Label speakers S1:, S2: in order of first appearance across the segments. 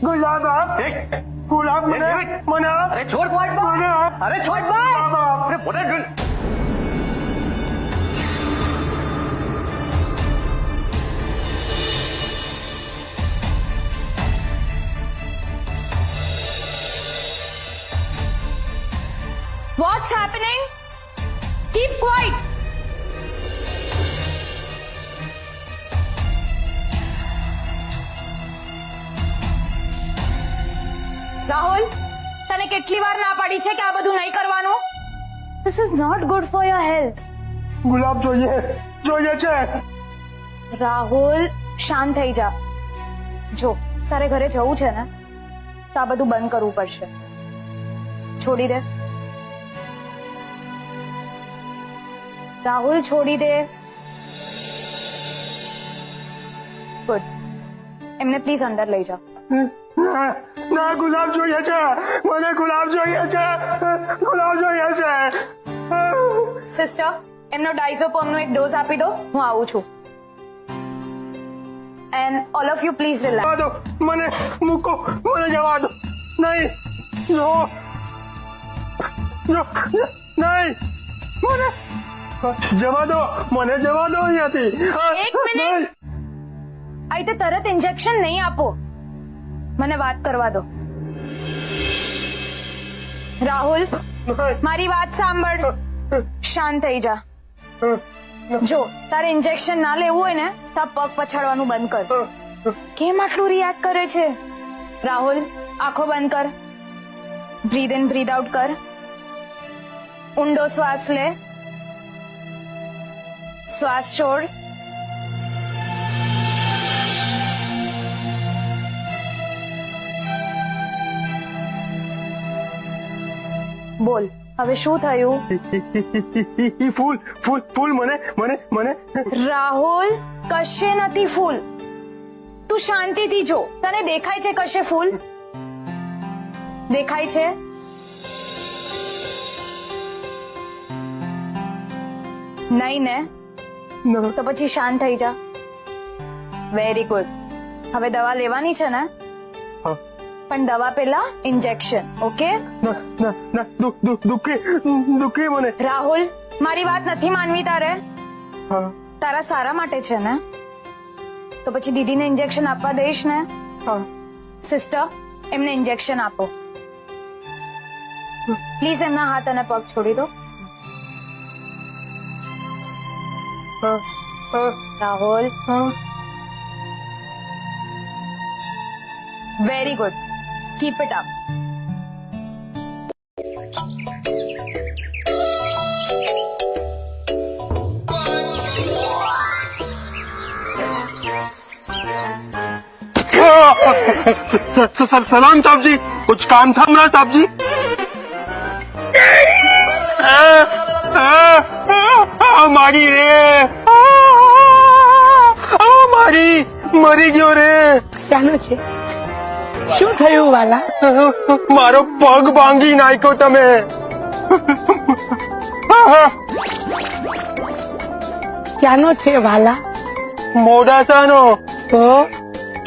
S1: गुलाब गुलाब મને મને
S2: અરે છોડ પોઈન્ટ
S1: મને
S2: અરે છોડ ભાઈ અરે મોટા
S3: What's happening? Keep quiet. Rahul, તને કેટલી વાર ના પાડી છે કે આ બધું નહીં કરવાનું? This is not good for your health.
S1: ગુલાબ જોઈએ છે
S3: રાહુલ, શાંત થઈ જા. જો તારે ઘરે જવું છે ને તો આ બધું બંધ કરવું પડશે. છોડી દે રાહુલ, છોડી દે. ગુડ. એમને પ્લીઝ અંદર લઈ જા.
S1: ના ગુલાબ જોઈએ છે મને ગુલાબ જોઈએ છે
S3: સિસ્ટર, એમનો ડાયઝોપમનો એક ડોઝ આપી દો. હું આવું છું. And all of you please relax.
S1: જવા દો મને મૂકો મને જવા દો નહીં નહીં મને જવા દો અહીંયાથી
S3: એક મિનિટ. અહીં તો તરત ઇન્જેક્શન નહીં આપો. મને વાત કરવા દો. રાહુલ, મારી વાત સાંભળ. શાંત થઈ જા. જો તારે ઇન્જેક્શન ના લેવું હોય ને તો આ પગ પછાડવાનું બંધ કર. કેમ આટલું રિએક્ટ કરે છે? રાહુલ, આંખો બંધ કર. બ્રીથ ઇન બ્રીથ આઉટ કર. ઊંડો શ્વાસ લે. શ્વાસ છોડ. બોલ, હવે શું થયું?
S1: ફૂલ ફૂલ ફૂલ મને મને મને
S3: રાહુલ, કશે નથી ફૂલ. તું શાંતિથી જો. તને દેખાય છે કશે ફૂલ? દેખાય છે? નહીં ને? તો પછી શાંત થઈ જા. Very good. હવે દવા લેવાની છે ને?
S1: હા.
S3: પણ દવા પહેલા ઇન્જેક્શન. ઓકે?
S1: દુખી મને.
S3: રાહુલ, મારી વાત નથી માનવી તારે?
S1: હા
S3: તારા સારા માટે છે ને? તો પછી દીદીને ઇન્જેક્શન આપવા દઈશ ને?
S1: હા
S3: સિસ્ટર, એમને ઇન્જેક્શન આપો. પ્લીઝ એમના હાથ અને પગ છોડી દો. Rahul, very good. Keep it up.
S1: सलाम साहब जी, कुछ काम था हमारा साहब जी. मारी रे મારી મરી ગયો રે.
S4: ક્યાંનો છે? શું થયું વાલા?
S1: મારો પગ ભાંગી નાખ્યો તમે.
S4: ક્યાંનો છે વાલા?
S1: મોડાસાનો.
S4: તો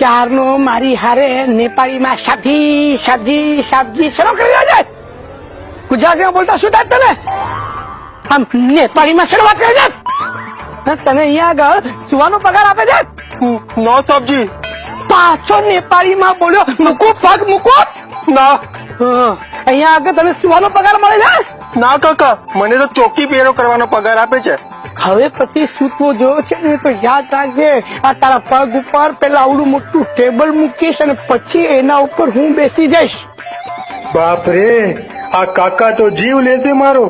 S4: ક્યારનો મારી હારે નેપાળીમાં શાદી શાદી શાદી શરૂ કરી રહ્યા છે. ગુજરાતીમાં બોલતા શું થાય તને? આમ નેપાળીમાં શરૂ વાત કરે છે. તને અહીંયા આગળ સુવાનો પગાર આપે છે?
S1: નો સાહેબજી.
S4: પાછો નેપાળીમાં બોલ્યો. મૂકો પગ મૂકો.
S1: ના
S4: અહીંયા આગળ તને સુવાનો પગાર મળે છે?
S1: ના કાકા, મને તો ચોકી પહેરો કરવાનો પગાર આપે છે.
S4: હવે પછી સૂતવો જોયો છે ને તો યાદ રાખજે, આ તારા પગ ઉપર પેલા આવડું મોટું ટેબલ મૂકીશ અને પછી એના ઉપર હું બેસી જઈશ.
S1: બાપ રે, આ કાકા તો જીવ લેશે મારો.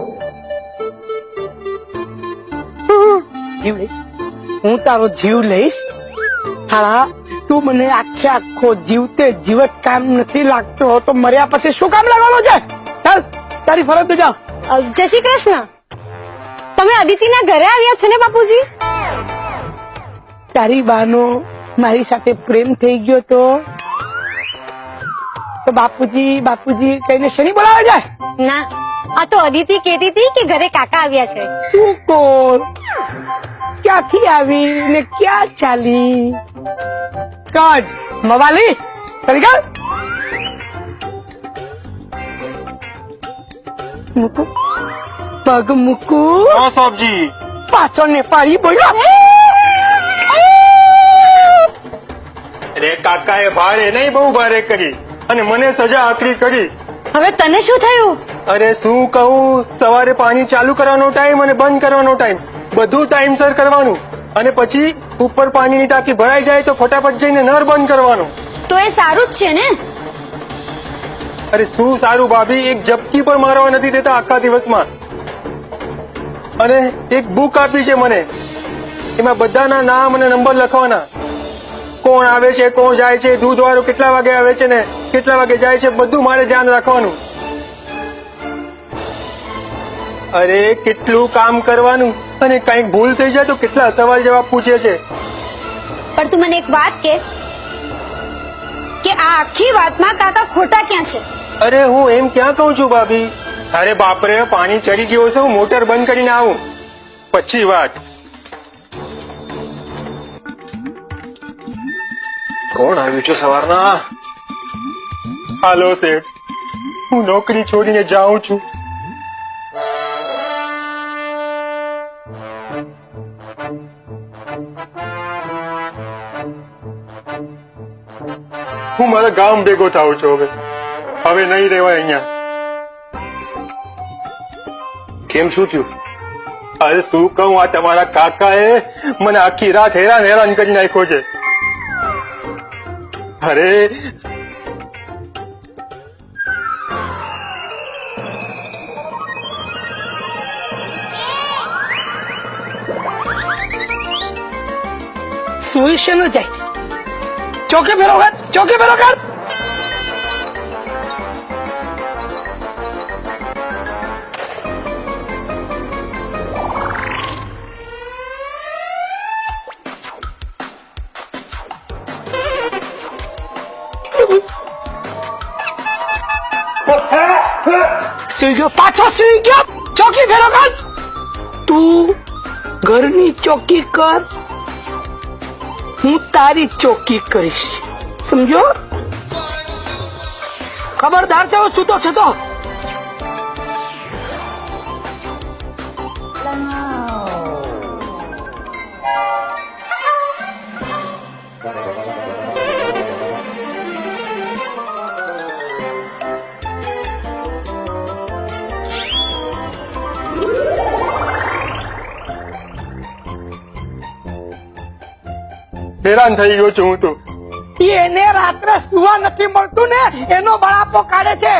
S4: જીવ લઈશ? હું તારો જીવ લઈશ? હા, તું મને આખે આખો જીવતે જીવત કામ નથી લાગતો તો મર્યા પછી શું કામ લાગવાનો છે? ચાલ તારી ફરજ તું જા.
S5: જય શ્રી કૃષ્ણ. તમે અદિતિના ઘરે આવ્યા છો ને બાપુજી?
S4: તારી બાનો મારી સાથે પ્રેમ થઈ ગયો તો બાપુજી બાપુજી કહીને શેની બોલાવે છે?
S5: ના, આ તો અદિતિ કહેતી હતી કે ઘરે કાકા આવ્યા છે.
S4: તું કોણ? ક્યાંથી આવી ને ક્યાં ચાલી? કાજ મવાલી કરી કર મૂકું પગ મૂકું
S1: હા સાહેબજી.
S4: પાછળ નેપાળી બોલ્યો
S1: અરે કાકાએ ભારે નહીં બહુ ભારે કરી અને મને સજા આકરી કરી.
S5: હવે તને શું થયું?
S1: અરે શું કહું, સવારે પાણી ચાલુ કરવાનો ટાઈમ અને બંધ કરવાનો ટાઈમ બધું ટાઈમસર કરવાનું અને પછી ઉપર પાણીની ટાંકી ભરાઈ જાય તો ફટાફટ જઈને નળ બંધ કરવાનો.
S5: તો એ સારું જ છે ને?
S1: અરે શું સારું ભાભી, એક ઝપકી પણ મારવા નથી દેતા આખા દિવસમાં. અને એક બુક આપી છે મને, એમાં બધાના નામ અને નંબર લખવાના, કોણ આવે છે કોણ જાય છે, દૂધ વાળો કેટલા વાગે આવે છે ને કેટલા વાગે જાય છે, બધું મારે ધ્યાન રાખવાનું. અરે કેટલું કામ કરવાનું અને કઈક ભૂલ થઈ જાય તો કેટલા સવાલ જવાબ પૂછે છે.
S5: પણ તું મને એક વાત કે આ આખી વાતમાં કાકા ખોટા ક્યાં છે?
S1: અરે હું એમ ક્યાં કહું છું ભાભી, અરે બાપરે પાણી ચડી ગયું છે, હું મોટર બંધ કરીને આવું પછી વાત.
S6: કોણ આવ્યું છે સવારના?
S1: હાલો શેઠ, હું નોકરી છોડીને જાઉં છું. હું મારા ગામ ભેગો થાઉં છું. હવે નહીં રહેવાય અહીંયા.
S6: કેમ શું થયું?
S1: અરે શું કહું, આ તમારા કાકાએ મને આખી રાત હેરાન કરી નાખ્યો છે. અરે
S4: સુઈ છે ન જાય ચોકે ફેરો કર ચોકે ફેરો કર સુઈ ગયો પાછો સુઈ ગયો ચોકી ફેરો કર તું ઘરની ચોકી કર હું તારી ચોકી કરીશ સમજો ખબરદાર છે સૂતો છે તો
S1: હેરાન થઈ ગયો છું હું તો.
S4: એને રાત્રે સુવા નથી મળતું ને એનો બળાપો કાઢે છે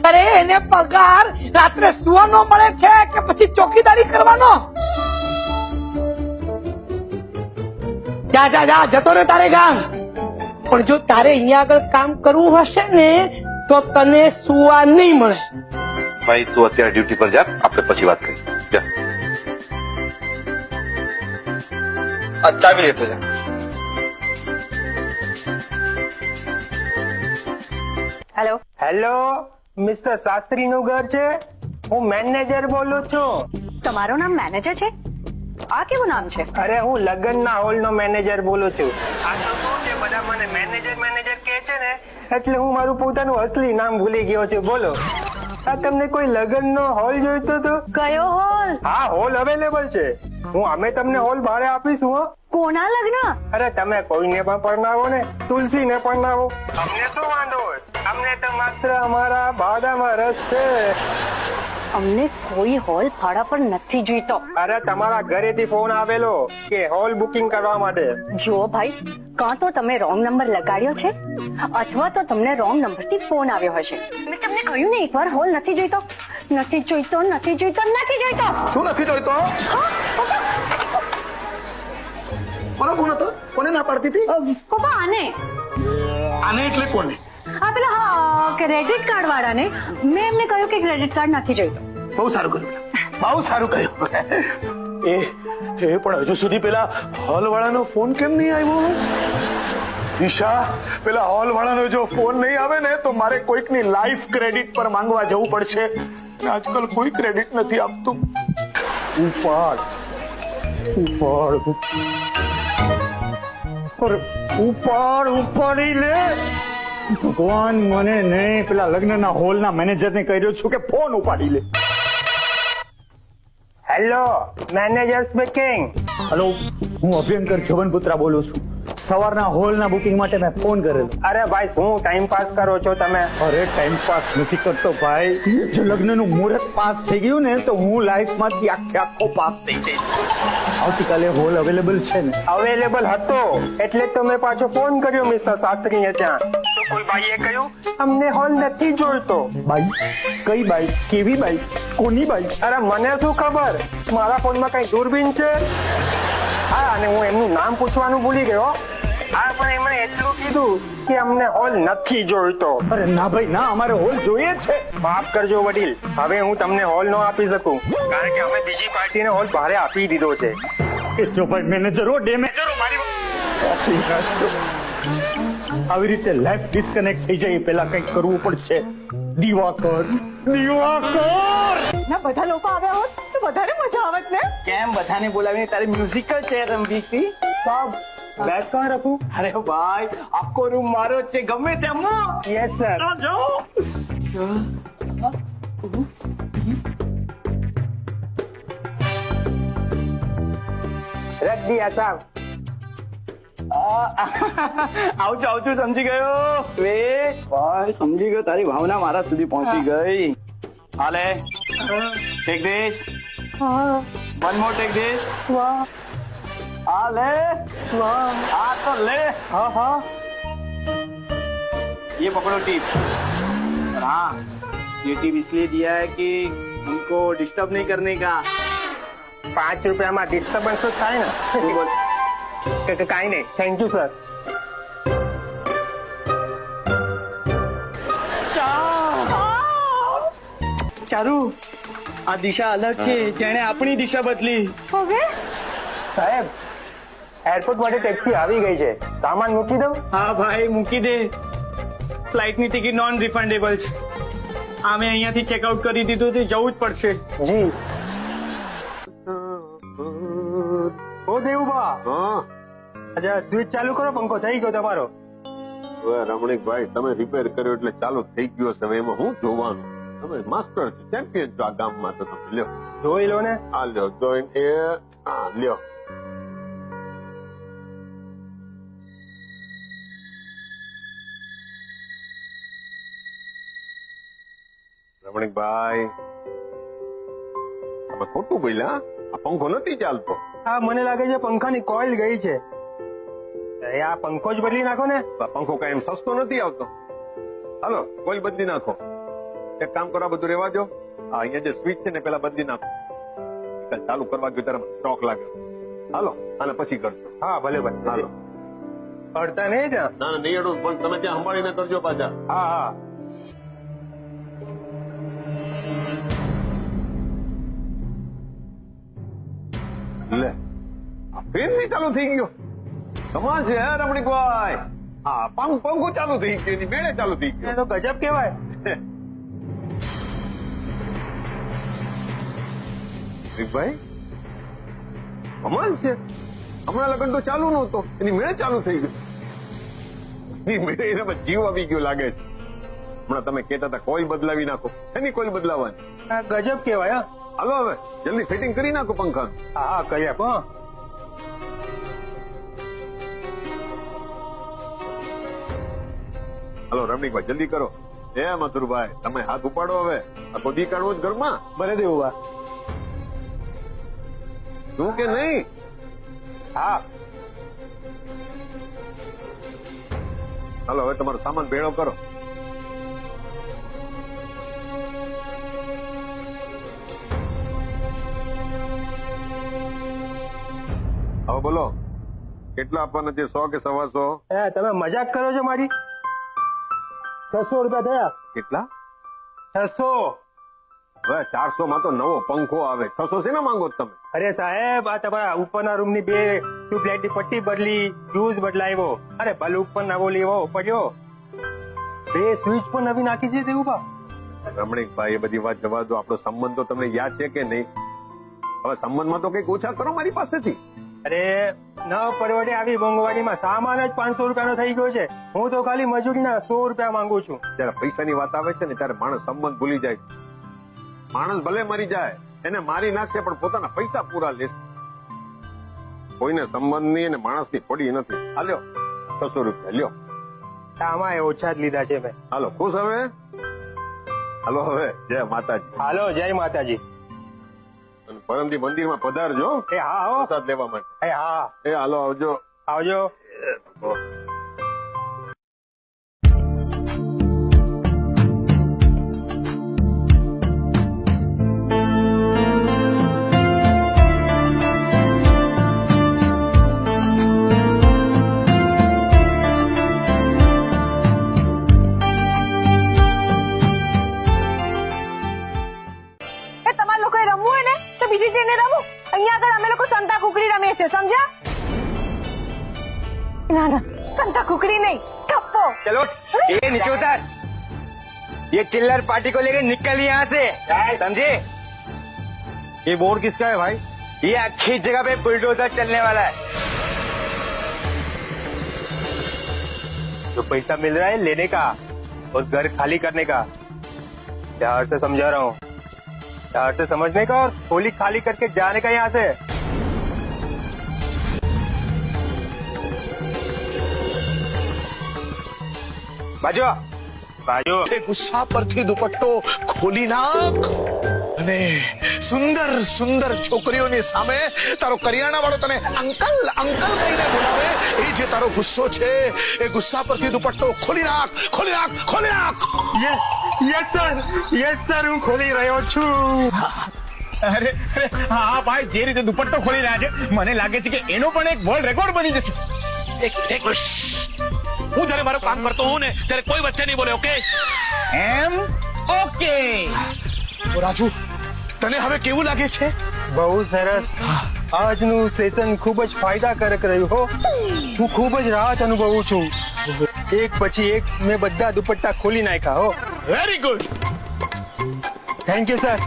S4: અરે એને પગાર રાત્રે સુવાનો મળે છે કે પછી ચોકીદારી કરવાનો જા જા જા જતો રે તારે ગામ પણ જો તારે અહીંયા આગળ કામ કરવું હશે ને તો તને સુવા નહીં મળે
S6: ભાઈ તું અત્યારે ડ્યુટી પર જા, આપણે પછી વાત કરીએ. જા. ચાવી લેતો જા.
S5: હેલો,
S1: હેલો, મિસ્ટર શાસ્ત્રી નું ઘર છે? હું મેનેજર બોલું છું.
S5: તમારું નામ મેનેજર છે? આ કેવું નામ છે?
S1: અરે હું લગ્નના હોલ નો મેનેજર બોલું છું. આ તો શું છે, બધા મને મેનેજર કહે છે ને એટલે હું મારું પોતાનું અસલી નામ ભૂલી ગયો છું. બોલો, આ તમને કોઈ લગ્નનો હોલ જોઈતો હતો?
S5: કયો હોલ?
S1: હા, હોલ અવેલેબલ છે. હું અમે તમને હોલ ભાડે આપીશું. હો,
S5: કોના લગ્ન?
S1: અરે તમે કોઈને પણ પરણાવો ને, તુલસીને પરણાવો, અમને શું વાંધો હોય? અમને તો માત્ર અમારા ભાડામાં રસ છે.
S5: અમને કોઈ હોલ ભાડા પર નથી જોઈતો.
S1: અરે તમારા ઘરેથી ફોન આવેલો કે હોલ બુકિંગ કરવા માટે.
S5: જુઓ ભાઈ, કાં તો તમે રોંગ નંબર લગાડ્યો છે અથવા તો તમને રોંગ નંબરથી ફોન આવ્યો હશે. મેં તમને કહ્યું ને એકવાર હોલ નથી જોઈતો.
S4: શું નથી જોઈતો? કોનો ફોન હતો? કોને ના પાડતી હતી?
S5: પપ્પા આને
S4: આને એટલે કોને?
S5: આ પેલા ક્રેડિટ કાર્ડ વાળાને મેં એમને કહ્યું કે ક્રેડિટ કાર્ડ નથી જોઈતો.
S7: બહુ સારું કર્યું, બહુ સારું કર્યું. એ પણ હજુ સુધી પેલા હોલ વાળાનો ફોન કેમ નહીં આવ્યો? ઈશા, પેલા હોલ વાળાનો જો ફોન નહીં આવે ને તો મારે કોઈકની લાઈફ ક્રેડિટ પર માંગવા જવું પડશે. આજકાલ કોઈ ક્રેડિટ નથી આપતું. ઉપાડ. ઉપાડી લે. ભગવાન, મને નહીં પેલા લગ્નના હોલના મેનેજરને કહ્યો છું કે ફોન ઉપાડી લે.
S1: Hello, manager speaking.
S7: હેલો, હું અભ્યંકર જોબનપુત્રા બોલું છું. સવારના હોલના બુકિંગ માટે મેં ફોન કરેલો.
S1: અરે ભાઈ, શું ટાઈમ પાસ કરો છો તમે?
S7: અરે ટાઈમ પાસ નથી કરતો ભાઈ. જો લગ્નનું મુહૂર્ત પાસ થઈ ગયું ને તો હું લાઈફમાંથી આખો પાસ થઈ જઈશ. આવતીકાલે હોલ અવેલેબલ છે ને?
S1: અવેલેબલ હતો એટલે જ તો મેં પાછો ફોન કર્યો મિસ્ટર શાસ્ત્રીએ ત્યાં. તો કોઈ ભાઈએ કહ્યું અમને હોલ નથી જોઈતો.
S7: બાઈ? કઈ બાઈ? કેવી બાઈ? કોની બાઈ?
S1: અરે મને શું ખબર, મારા ફોનમાં કઈ દૂરબીન છે. હા, અને હું એમનું નામ પૂછવાનું ભૂલી ગયો. હા, પણ એમણે એટલું કીધું કે અમને હોલ નથી જોઈતો.
S7: અરે ના ભાઈ ના, અમારે હોલ જોઈએ છે.
S1: માફ કરજો વડીલ, હવે હું તમને હોલ ન આપી શકું કારણ કે અમે બીજી પાર્ટીને હોલ ભાડે આપી દીધો છે.
S7: એ જો ભાઈ મેનેજરો ડેમેજરો મારી આવી રીતે લાઈફ ડિસ્કનેક્ટ થઈ જાય એ પહેલા કંઈક કરવું પડશે. દિવાકર, દિવાકર!
S5: ના બધા લોકો આવ્યા હોત તો વધારે મજા આવત ને.
S4: કેમ બધાને બોલાવીને તારે મ્યુઝિકલ ચેર રમવી હતી?
S1: બેગ કहाँ રખું?
S4: અરે ભાઈ, આખો રૂમ મારો જ છે, ગમે તેમ.
S1: Yes sir.
S4: જાઓ.
S1: રખ દિયા સાહેબ.
S4: આવું સમજી ગયો. ભાઈ સમજી ગયો, તારી ભાવના મારા સુધી પહોંચી ગઈ. હાલે, take this. One more take this. આ ले आ तो ले. हाँ हाँ, ये पकड़ो टिप. और हाँ, ये टिप इसलिए दिया है कि उनको डिस्टर्ब नहीं करने का.
S1: 5 રૂપિયામાં ડિસ્ટર્બન્સ જ થાય ને.
S4: वो बोल
S1: કાંઈ નહીં, થેન્ક યુ સર.
S4: ચારુ, આ દિશા અલગ છે, જેણે આપણી દિશા બદલી.
S5: હવે
S1: સાહેબ, એરપોર્ટ માટે ટેક્સી આવી ગઈ છે, સામાન મૂકી દઉં?
S4: હા ભાઈ, મૂકી દે. ફ્લાઇટની ટિકિટ નોન રિફંડેબલ છે. અમે અહીંયાથી ચેકઆઉટ કરી દીધું છે, જવું જ પડશે.
S1: જી. ઓ દેવુબા,
S6: હા,
S1: અચ્છા સ્વિચ ચાલુ કરો, પંખો થઈ ગયો તમારો.
S6: હવે રમણીકભાઈ, તમે રિપેર કર્યો એટલે ચાલુ થઈ ગયો છે. હવે એમાં હું જોવાનું? તમે માસ્ટર છો, ચેમ્પિયન છો આ ગામમાં, તો તમે લ્યો.
S1: જોઈ લો ને.
S6: આ લ્યો, જોઈન એ. હા, લ્યો. રમણીકભાઈ, તમે ખોટું બોલ્યા. આ પંખો નથી ચાલતો.
S1: હા, મને લાગે છે પંખાની કોઇલ ગઈ છે. એ આ પંખો જ બદલી નાખો ને.
S6: આ પંખો કઈ એમ સસ્તો નથી આવતો. હાલો, કોઈલ બદલી નાખો. એક કામ કરો, આ બધું રહેવા દો. આ અહીંયા જે સ્વિચ છે ને પેલા બદલી નાખો. ચાલુ કરવા ગયો ત્યારે સ્ટોક લાગ્યો. હાલો, આને પછી કરજો.
S1: હા, ભલે ભલે.
S6: હાલો.
S1: અડતા નહીં ત્યાં?
S6: ના ના, નહીં અડું, પણ તમે ત્યાં સંભાળીને કરજો પાછા.
S1: હા હા.
S6: લે, આ ફેન બી ચાલુ થઈ ગયો. કમાલ છે હે રમણીકભાઈ. હા, પંખો ચાલુ થઈ ગયો, એની બેડે ચાલુ થઈ
S1: એ
S6: ગયો.
S1: તો ગજબ કેવાય.
S6: ભાઈ, કમાલ છે. હમણાં લગન તો ચાલુ નહોતો, એની મેળે ચાલુ થઈ ગયો. એની મેળે એનામાં જીવ આવી ગયો લાગે છે. હમણાં તમે કહેતા હતા કોઇલ બદલાવી નાખો. એની કોઇલ બદલાવાની.
S1: આ ગજબ કેવાય. હા
S6: હાલો, હવે જલ્દી ફિટિંગ કરી નાખો પંખા.
S1: હા હા, કરી આપો. હા.
S6: હાલો રમણીકભાઈ, જલ્દી કરો. એ મથુરભાઈ, તમે હાથ ઉપાડો. હવે આ કોદી કાઢવો જ ઘરમાં.
S1: ભલે દેવુબા.
S6: શું કે નહીં?
S1: હા.
S6: હાલો, હવે તમારો સામાન ભેળો કરો. હવે બોલો, કેટલા આપવાના છે? 100 કે 125?
S1: તમે મજાક કરો છો મારી? 600 રૂપિયા થયા.
S6: કેટલા?
S1: 600.
S6: હવે 400 માં તો નવો પંખો આવે. 600 શેના માંગો છો તમે?
S1: અરે સાહેબ, આ તમારા ઉપરના રૂમની 2 ટ્યુબલાઇટની પટ્ટી બદલી, ફ્યુઝ બદલાવ્યો. અરે ભલે ઉપર નવો લેવો પડ્યો. 2 સ્વિચ પણ નવી નાખી છે દેવુબા.
S6: રમણીકભાઈ, એ બધી વાત જવા દો. આપણો સંબંધ તો તમને યાદ છે કે નહીં? હવે સંબંધમાં તો કઈક ઓછા કરો મારી પાસેથી.
S1: અરે ન પરવડે આવી મોંઘવારીમાં સામાન જ 500 રૂપિયાનો થઈ ગયો છે. હું તો ખાલી મજૂરીના 100 રૂપિયા માંગુ છું.
S6: જયારે પૈસાની વાત આવે છે ને ત્યારે માણસ સંબંધ ભૂલી જાય છે. માણસ ભલે મરી જાય, એને મારી નાખશે પણ પોતાના પૈસા પૂરા લેશે. કોઈને સંબંધની અને માણસની પડી નથી. હાલ્યો 600 રૂપિયા લ્યો.
S1: આમાં એ ઓછા જ લીધા છે મેં.
S6: હાલો ખુશ હવે? હાલો હવે જય માતાજી.
S1: હાલો, જય માતાજી.
S6: અને પરમદી મંદિરમાં પધારજો
S1: એ હા હો.
S6: પ્રસાદ લેવા માટે.
S1: એ હા,
S6: એ હાલો આવજો.
S1: આવજો.
S2: એ તમારે લોકોએ રમવું હોય ને તો બીજી જઈને રમો. અહીંયા આગળ અમે લોકો સંતા કુકડી રમીએ છીએ, સમજ્યા? ના ના, સંતા કુકડી નહીં, થપ્પો.
S8: चलो ये नीचे उतार, ये चिल्लर पार्टी को लेकर निकल यहाँ से, समझे?
S1: ये बोर्ड किसका है भाई?
S8: ये आखी जगह पे बुलडोजर चलने वाला है.
S1: जो पैसा मिल रहा है लेने का और घर खाली करने का, प्यार से समझा रहा हूँ. प्यार से समझने का और होली खाली करके जाने का यहाँ से.
S8: बाजो
S1: बाजू.
S7: એ ગુસ્સા પરથી દુપટ્ટો ખોલી નાખ અને સુંદર સુંદર છોકરીઓની સામે તારો કરિયાણા વાળો તને અંકલ અંકલ કહીને બોલાવે, એ જે તારો ગુસ્સો છે એ ગુસ્સા પરથી દુપટ્ટો ખોલી નાખ, ખોલી નાખ, ખોલી નાખ.
S1: યસ સર, હું ખોલી રહ્યો છું.
S8: अरे हाँ भाई, જે રીતે દુપટ્ટો ખોલી રહ્યા છે મને લાગે છે કે એનો પણ એક વર્લ્ડ રેકોર્ડ બની જશે.
S7: એક હું જયારે મારું કામ કરતો હોઉં ને ત્યારે કોઈ વચ્ચે નહીં બોલે, ઓકે?
S8: એમ ઓકે.
S7: તો રાજુ, તને હવે કેવું લાગે છે?
S1: બહુ સરસ. આજનું સેશન ખૂબ જ ફાયદાકારક રહ્યું હો. હું ખૂબ જ રાહત અનુભવું છું. એક પછી એક મેં બધા દુપટ્ટા ખોલી નાખ્યા હો.
S7: Very good.
S1: Thank you sir.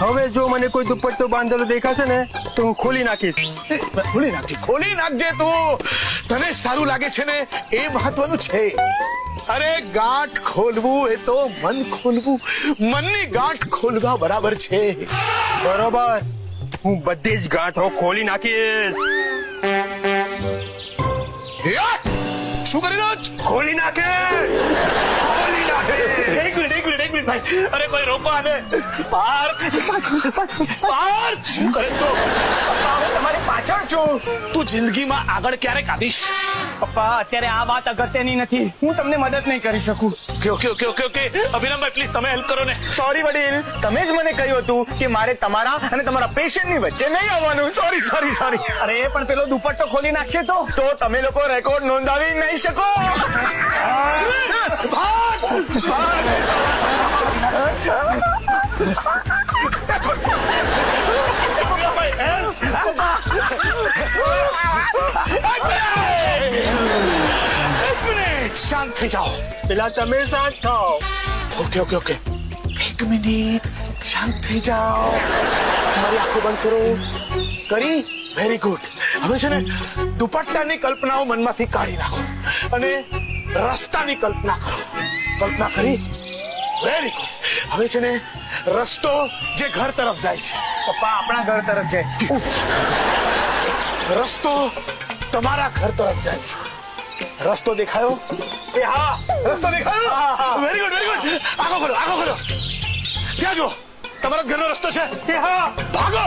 S1: હવે જો મને કોઈ દુપટ્ટો બાંધેલો દેખાશે ને તો હું ખોલી નાખીશ.
S7: ખોલી નાખજે, ખોલી નાખજે તું. તને સારું લાગે છે ને એ મહત્વનું છે. અરે ગાંઠ ખોલવું એ તો મન ખોલવું, મનની ગાંઠ ખોલવા બરાબર છે.
S1: બરોબર, હું બધી જ ગાંઠો ખોલી નાખીશ.
S7: યા! શું કરી રહ્યો છો?
S1: ખોલી નાખીશ. ખોલી નાખીશ.
S7: એક મિનિટ ભાઈ. અરે કોઈ રોકો આને. પાર્થ, પાર્થ, શું કરે તો?
S8: હું તમારી પાછળ છું.
S7: તું જિંદગીમાં આગળ ક્યારેક આવીશ?
S8: પપ્પા અત્યારે આ વાત અગત્યની નથી, હું તમને મદદ નહીં કરી શકું.
S7: ઓકે. અભિનવભાઈ પ્લીઝ તમે હેલ્પ કરો ને.
S8: સોરી વડીલ, તમે જ મને કહ્યું હતું કે મારે તમારા અને તમારા પેશન્ટની વચ્ચે નહીં આવવાનું. સોરી. અરે પણ પેલો દુપટ્ટો ખોલી નાખશે તો તમે લોકો રેકોર્ડ નોંધાવી નહીં શકો.
S7: એક મિનિટ શાંત થઈ જાઓ.
S1: પેલા તમે શાંત થાઓ.
S7: ઓકે. એક મિનિટ શાંત થઈ જાઓ. તમારી આંખો બંધ કરો. કરી? Very good. હવે છે ને દુપટ્ટાની કલ્પનાઓ મનમાંથી કાઢી નાખો અને રસ્તાની કલ્પના કરો. કલ્પના કરી? Very good. હવે છે ને રસ્તો જે ઘર તરફ જાય છે.
S8: પપ્પા આપણા ઘર તરફ જાય છે.
S7: રસ્તો તમારા ઘર તરફ જાય છે. રસ્તો દેખાયો?
S8: એ હા,
S7: રસ્તો દેખાયો? Very good. આગો ખોલો. ત્યાં જો તમારા ઘરનો રસ્તો છે.
S8: એ હા.
S7: ભાગો.